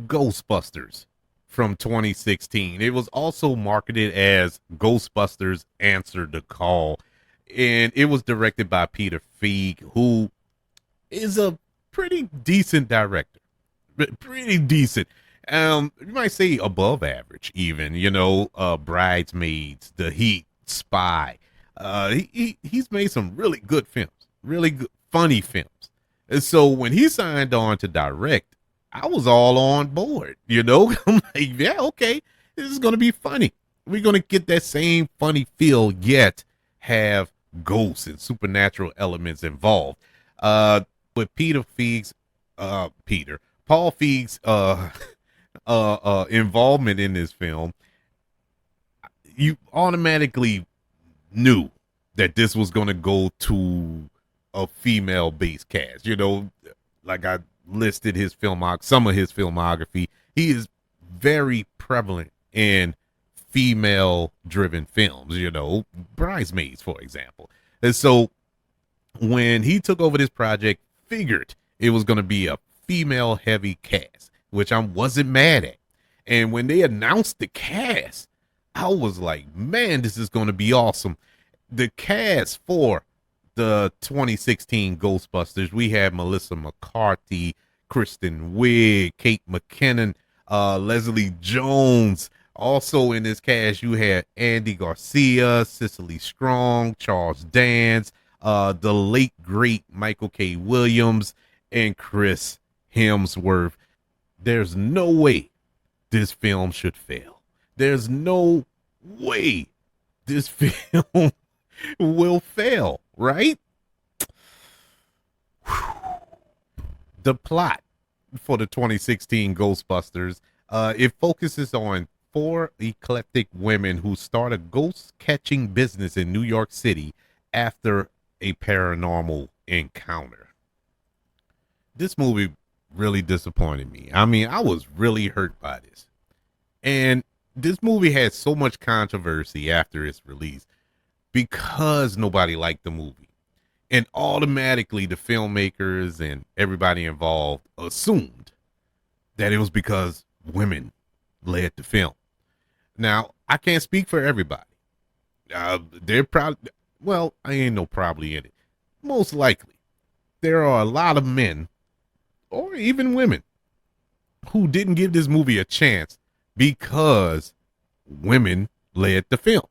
Ghostbusters from 2016. It was also marketed as Ghostbusters Answer the Call. And it was directed by Peter Feig, who is a pretty decent director. Pretty decent. You might say above average, even. Bridesmaids, The Heat, Spy. He's made some really good films, really good, funny films. And so when he signed on to direct, I was all on board. I'm like, yeah, okay, this is gonna be funny. We're gonna get that same funny feel, yet have ghosts and supernatural elements involved. With Peter Feig's, Paul Feig's, involvement in this film, you automatically knew that this was going to go to a female based cast. Like I listed some of his filmography. He is very prevalent in female driven films, Bridesmaids, for example. And so when he took over this project, figured it was going to be a female heavy cast, which I wasn't mad at. And when they announced the cast, I was like, man, this is going to be awesome. The cast for the 2016 Ghostbusters, we had Melissa McCarthy, Kristen Wiig, Kate McKinnon, Leslie Jones. Also in this cast, you had Andy Garcia, Cicely Strong, Charles Dance, the late great Michael K. Williams, and Chris Hemsworth. There's no way this film should fail. There's no way this film will fail, right? The plot for the 2016 Ghostbusters, it focuses on four eclectic women who start a ghost catching business in New York City after a paranormal encounter. This movie really disappointed me. I mean, I was really hurt by this. And this movie had so much controversy after its release because nobody liked the movie. And automatically, the filmmakers and everybody involved assumed that it was because women led the film. Now, I can't speak for everybody. They're probably, well, I ain't no probably in it. Most likely, there are a lot of men or even women who didn't give this movie a chance because women led the film.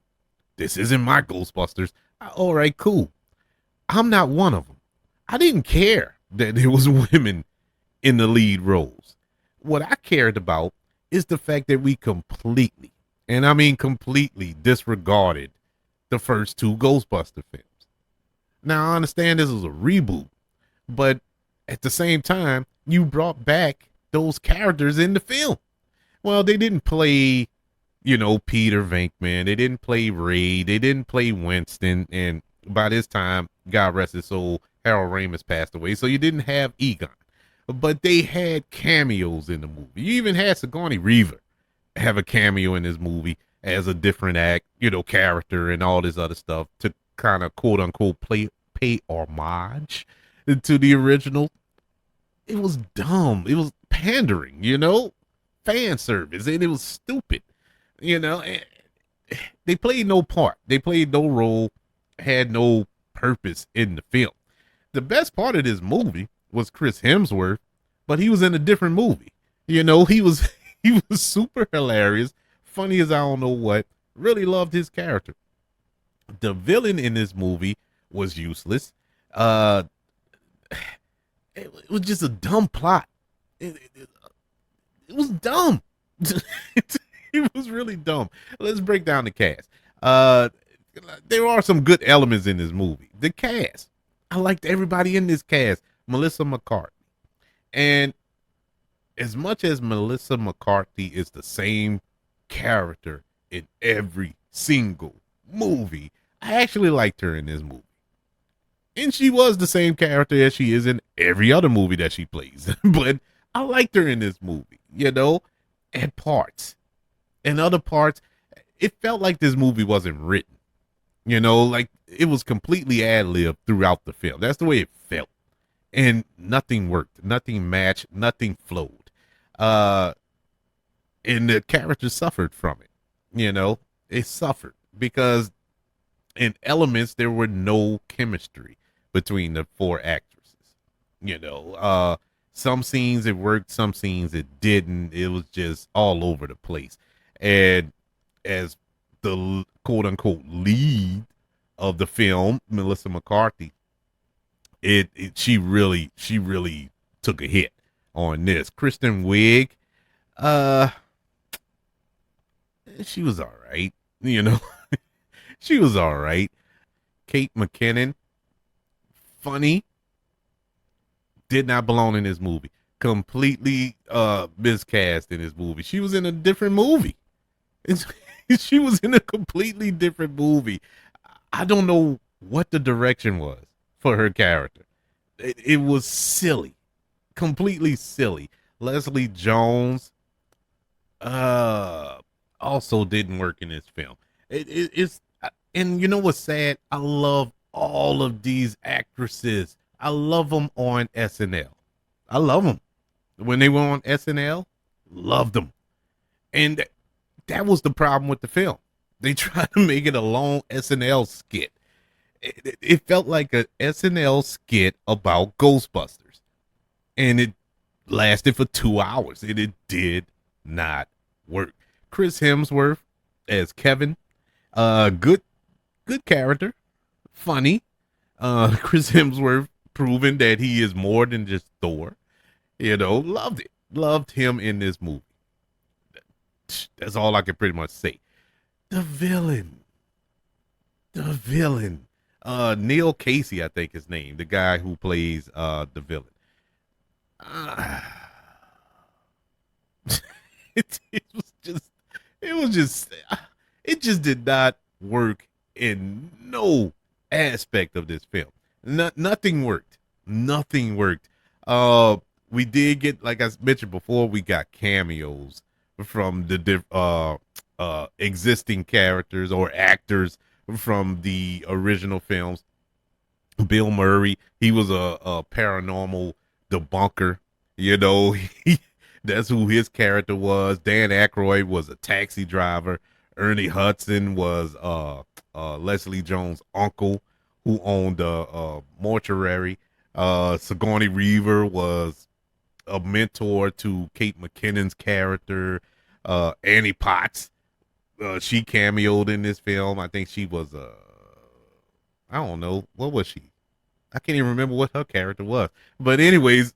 This isn't my Ghostbusters. All right, cool. I'm not one of them. I didn't care that there was women in the lead roles. What I cared about is the fact that we completely, and I mean completely, disregarded the first two Ghostbuster films. Now, I understand this is a reboot, but at the same time, you brought back those characters in the film. Well, they didn't play, Peter Venkman. They didn't play Ray. They didn't play Winston. And by this time, God rest his soul, Harold Ramis passed away. So you didn't have Egon. But they had cameos in the movie. You even had Sigourney Weaver have a cameo in this movie as a different character and all this other stuff to kind of quote unquote pay homage to the original. It was dumb. It was pandering, fan service, and it was stupid. They played no part. They played no role, had no purpose in the film. The best part of this movie was Chris Hemsworth, but he was in a different movie. He was he was super hilarious, funny as I don't know what. Really loved his character. The villain in this movie was useless. It was just a dumb plot. It was dumb. It was really dumb. Let's break down the cast. There are some good elements in this movie. The cast. I liked everybody in this cast. Melissa McCarthy. And as much as Melissa McCarthy is the same character in every single movie, I actually liked her in this movie. And she was the same character as she is in every other movie that she plays. But I liked her in this movie, at parts. In other parts, it felt like this movie wasn't written. Like it was completely ad-lib throughout the film. That's the way it felt. And nothing worked. Nothing matched. Nothing flowed. And the character suffered from it. It suffered because in elements there were no chemistry between the four actresses. Some scenes it worked, some scenes it didn't. It was just all over the place. And as the quote unquote lead of the film, Melissa McCarthy, she really took a hit on this. Kristen Wiig, she was all right. She was all right. Kate McKinnon, funny, did not belong in this movie. Completely miscast in this movie. She was in a different movie. She was in a completely different movie. I don't know what the direction was for her character. It was silly, completely silly. Leslie Jones also didn't work in this film. It's and you know what's sad? I love all of these actresses. I love them on SNL. I love them when they were on SNL. Loved them, and that was the problem with the film. They tried to make it a long SNL skit. It felt like a SNL skit about Ghostbusters, and it lasted for 2 hours, and it did not work. Chris Hemsworth as Kevin, good character, funny. Chris Hemsworth proving that he is more than just Thor. Loved it. Loved him in this movie. That's all I can pretty much say. The villain. Neil Casey, I think his name, the guy who plays the villain. It just did not work in no aspect of this film. Nothing worked. We did get, like I mentioned before, we got cameos from the existing characters or actors from the original films. Bill Murray, he was a paranormal debunker. You know, that's who his character was. Dan Aykroyd was a taxi driver. Ernie Hudson was Leslie Jones' uncle who owned a mortuary. Sigourney Weaver was a mentor to Kate McKinnon's character. Annie Potts, she cameoed in this film. I think she was I don't know, what was she? I can't even remember what her character was. But anyways,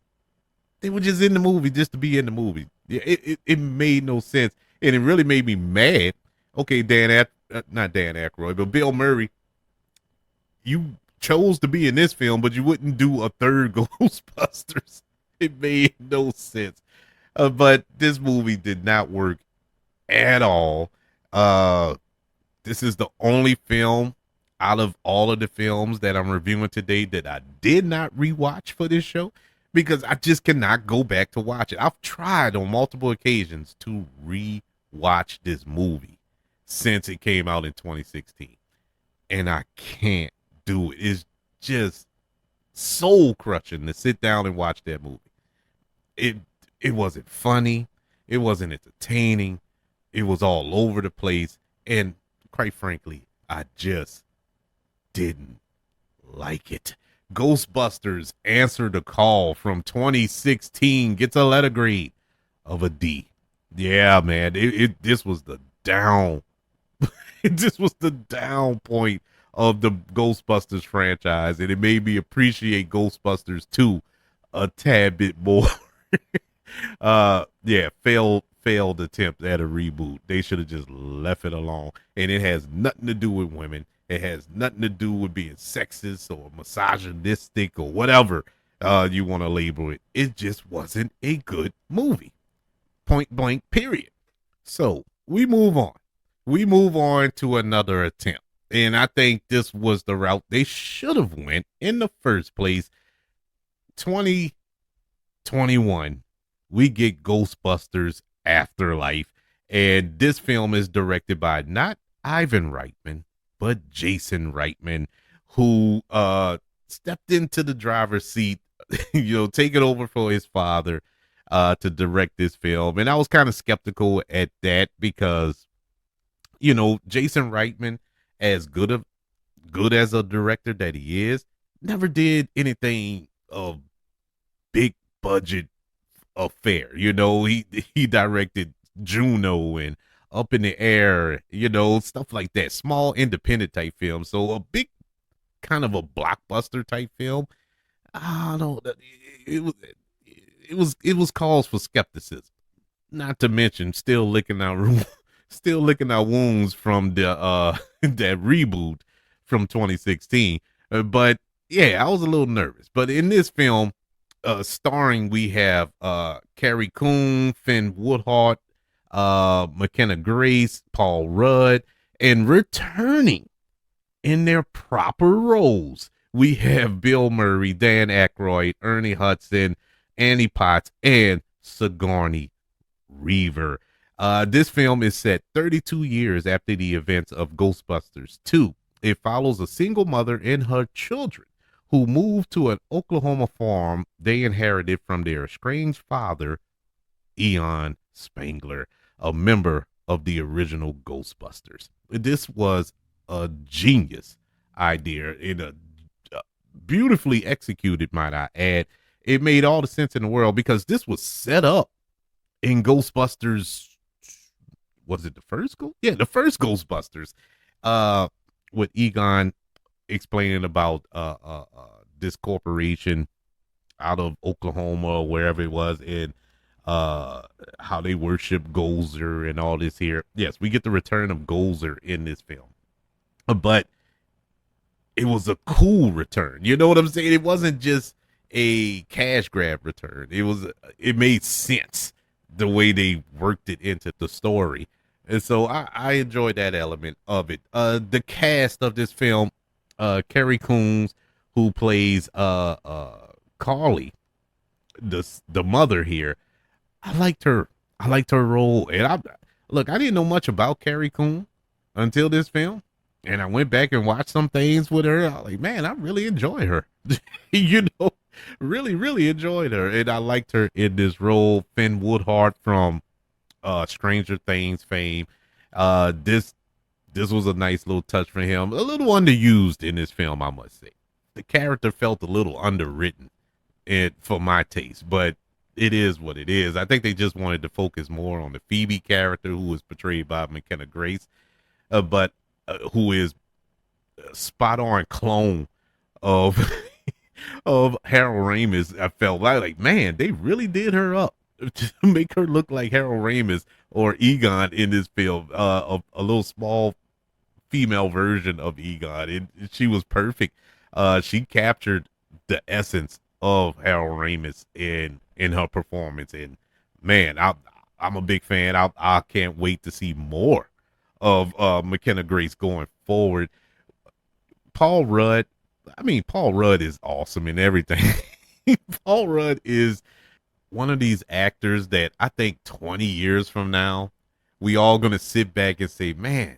they were just in the movie just to be in the movie. Yeah, it made no sense, and it really made me mad. Okay, not Dan Aykroyd, but Bill Murray, you chose to be in this film, but you wouldn't do a third Ghostbusters. It made no sense. But this movie did not work at all. Uh, this is the only film out of all of the films that I'm reviewing today that I did not rewatch for this show because I just cannot go back to watch it. I've tried on multiple occasions to rewatch this movie since it came out in 2016, and I can't do it. It's just soul crushing to sit down and watch that movie. It it wasn't funny, it wasn't entertaining, it was all over the place, and quite frankly, I just didn't like it. Ghostbusters Answer the Call from 2016 gets a letter grade of a D. Yeah, man, this was the down. This was the down point of the Ghostbusters franchise, and it made me appreciate Ghostbusters 2 a tad bit more. Yeah, failed attempt at a reboot. They should have just left it alone. And it has nothing to do with women. It has nothing to do with being sexist or misogynistic or whatever you want to label it. It just wasn't a good movie. Point blank, period. So we move on. We move on to another attempt. And I think this was the route they should have went in the first place. 2021, we get Ghostbusters Afterlife. And this film is directed by not Ivan Reitman, but Jason Reitman, who stepped into the driver's seat, taking over for his father to direct this film. And I was kind of skeptical at that because, Jason Reitman, as good as a director that he is, never did anything of big budget affair. He directed Juno and Up in the Air, stuff like that. Small independent type film. So a big kind of a blockbuster type film. I don't know. It was cause for skepticism. Not to mention still licking our wounds from the that reboot from 2016. But yeah, I was a little nervous. But in this film, starring, we have Carrie Coon, Finn Wolfhard, McKenna Grace, Paul Rudd, and returning in their proper roles, we have Bill Murray, Dan Aykroyd, Ernie Hudson, Annie Potts, and Sigourney Weaver. This film is set 32 years after the events of Ghostbusters 2. It follows a single mother and her children who moved to an Oklahoma farm they inherited from their estranged father, Eon Spangler, a member of the original Ghostbusters. This was a genius idea and a beautifully executed, might I add. It made all the sense in the world because this was set up in Ghostbusters. Was it the first the first Ghostbusters, with Egon explaining about this corporation out of Oklahoma or wherever it was, and how they worship Gozer and all this here. Yes, we get the return of Gozer in this film, but it was a cool return. You know what I'm saying? It wasn't just a cash grab return. It made sense the way they worked it into the story. And so I enjoyed that element of it. The cast of this film, Carrie Coons, who plays Carly, the mother here, I liked her I liked her role, and I didn't know much about Carrie Coon until this film, and I went back and watched some things with her. I was like, man, I really enjoy her. you know, really enjoyed her, and I liked her in this role. Finn Woodhart from Stranger Things fame. This was a nice little touch for him. A little underused in this film, I must say. The character felt a little underwritten, for my taste, but it is what it is. I think they just wanted to focus more on the Phoebe character, who was portrayed by McKenna Grace, but who is a spot on clone of of Harold Ramis. I felt like, man, they really did her up to make her look like Harold Ramis or Egon in this film. A little small female version of Egon, and she was perfect. She captured the essence of Harold Ramis in her performance, and man, I'm a big fan. I can't wait to see more of McKenna Grace going forward. Paul Rudd, Paul Rudd is awesome in everything. Paul Rudd is one of these actors that I think 20 years from now, we all gonna sit back and say, man,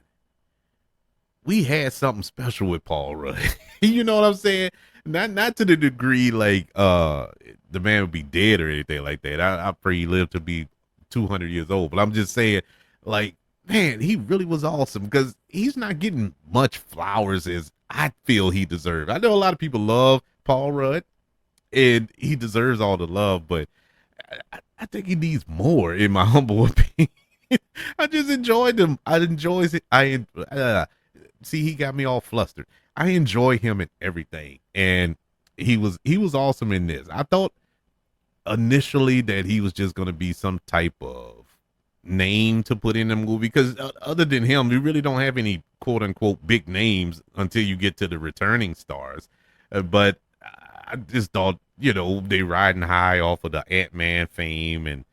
we had something special with Paul Rudd. You know what I'm saying? Not to the degree like the man would be dead or anything like that. I pray he lived to be 200 years old. But I'm just saying, like, man, he really was awesome because he's not getting much flowers as I feel he deserved. I know a lot of people love Paul Rudd, and he deserves all the love, but I think he needs more, in my humble opinion. I just enjoyed him. I enjoys it. See, he got me all flustered. I enjoy him in everything, and he was awesome in this. I thought initially that he was just going to be some type of name to put in the movie because other than him, we really don't have any quote unquote big names until you get to the returning stars. But I just thought, they riding high off of the Ant-Man fame and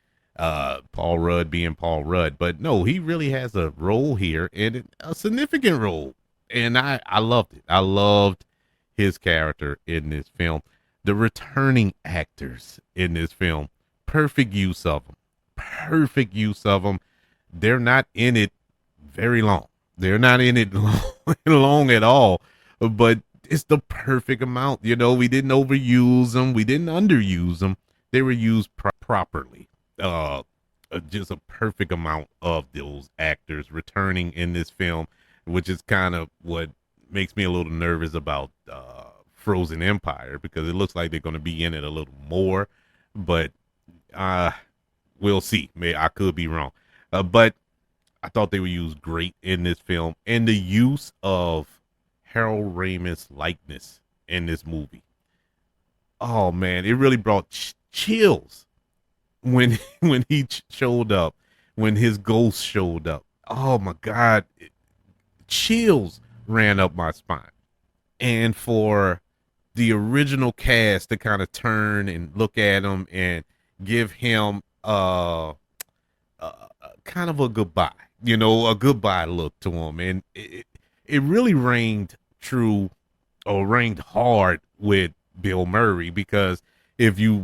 Paul Rudd being Paul Rudd. But no, he really has a role here, and a significant role. And I loved it. I loved his character in this film. The returning actors in this film, perfect use of them. Perfect use of them. They're not in it very long. They're not in it long at all. But it's the perfect amount. We didn't overuse them. We didn't underuse them. They were used properly. Just a perfect amount of those actors returning in this film, which is kind of what makes me a little nervous about Frozen Empire, because it looks like they're going to be in it a little more, but we'll see. I could be wrong, but I thought they were used great in this film, and the use of Harold Ramis likeness in this movie. Oh man, it really brought chills when when he showed up, when his ghost showed up. Oh my God, chills ran up my spine. And for the original cast to kind of turn and look at him and give him kind of a goodbye, a goodbye look to him, and it really rang true, or rang hard with Bill Murray, because if they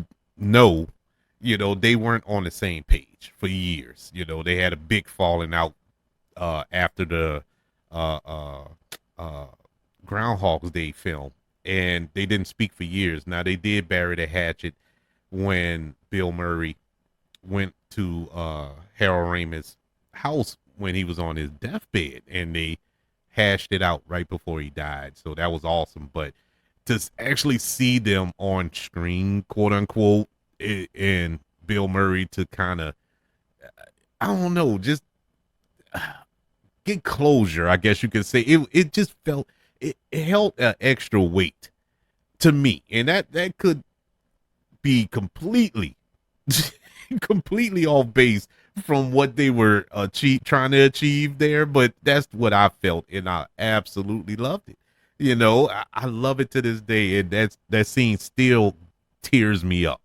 weren't on the same page for years. They had a big falling out after the Groundhog's Day film, and they didn't speak for years. Now, they did bury the hatchet when Bill Murray went to Harold Ramis' house when he was on his deathbed, and they hashed it out right before he died. So that was awesome. But to actually see them on screen, quote unquote, and Bill Murray to kind of, I don't know, just get closure, I guess you could say. It just felt, it held an extra weight to me, and that could be completely completely off base from what they were trying to achieve there, but that's what I felt, and I absolutely loved it. I love it to this day, and that scene still tears me up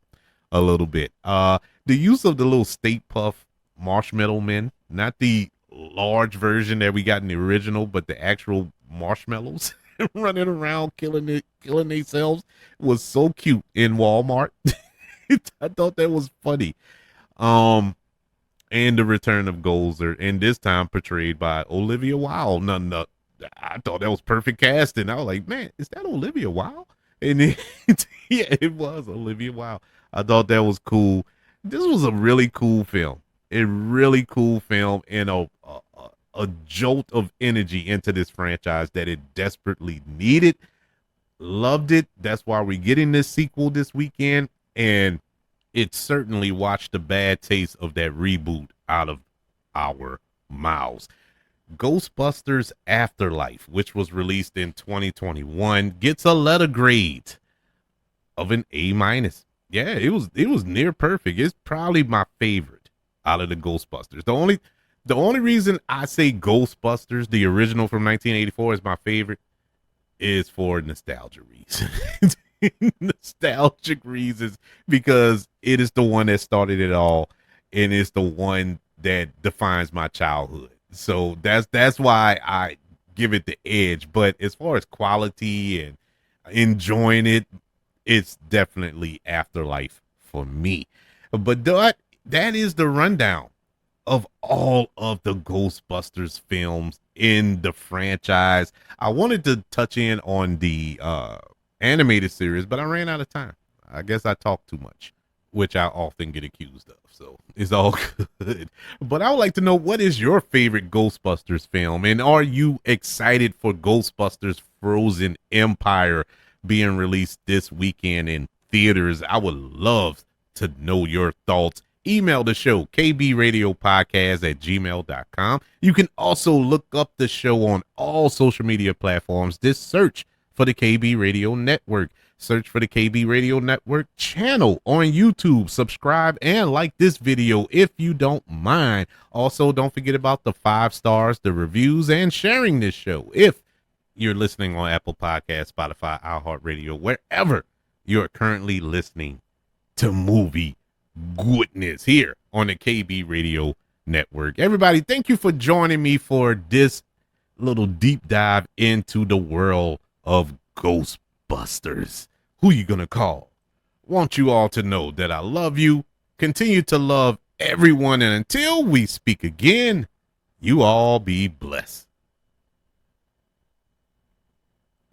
a little bit. The use of the little State Puff marshmallow men, not the large version that we got in the original, but the actual marshmallows running around killing themselves, was so cute in Walmart. I thought that was funny. and the return of Gozer, and this time portrayed by Olivia Wilde. No, I thought that was perfect casting. I was like, man, is that Olivia Wilde? And yeah, it was Olivia Wilde. I thought that was cool. This was a really cool film. A really cool film, and a jolt of energy into this franchise that it desperately needed. Loved it. That's why we're getting this sequel this weekend, and it certainly washed the bad taste of that reboot out of our mouths. Ghostbusters Afterlife, which was released in 2021, gets a letter grade of an A minus. Yeah, it was near perfect. It's probably my favorite out of the Ghostbusters. The only reason I say Ghostbusters, the original from 1984, is my favorite is for nostalgia reasons. Nostalgic reasons, because it is the one that started it all, and it's the one that defines my childhood. So that's why I give it the edge. But as far as quality and enjoying it, it's definitely Afterlife for me. But that is the rundown of all of the Ghostbusters films in the franchise. I wanted to touch in on the animated series, but I ran out of time. I guess I talked too much, which I often get accused of. So it's all good. But I would like to know, what is your favorite Ghostbusters film? And are you excited for Ghostbusters Frozen Empire being released this weekend in theaters? I would love to know your thoughts. Email the show, kbradiopodcast@gmail.com. You can also look up the show on all social media platforms. Just search for the KB Radio Network. Search for the KB Radio Network channel on YouTube. Subscribe and like this video if you don't mind. Also, don't forget about the 5 stars, the reviews, and sharing this show if you're listening on Apple Podcasts, Spotify, iHeartRadio, wherever you're currently listening to movie goodness here on the KB Radio Network. Everybody, thank you for joining me for this little deep dive into the world of Ghostbusters. Who you gonna call? Want you all to know that I love you, continue to love everyone, and until we speak again, you all be blessed.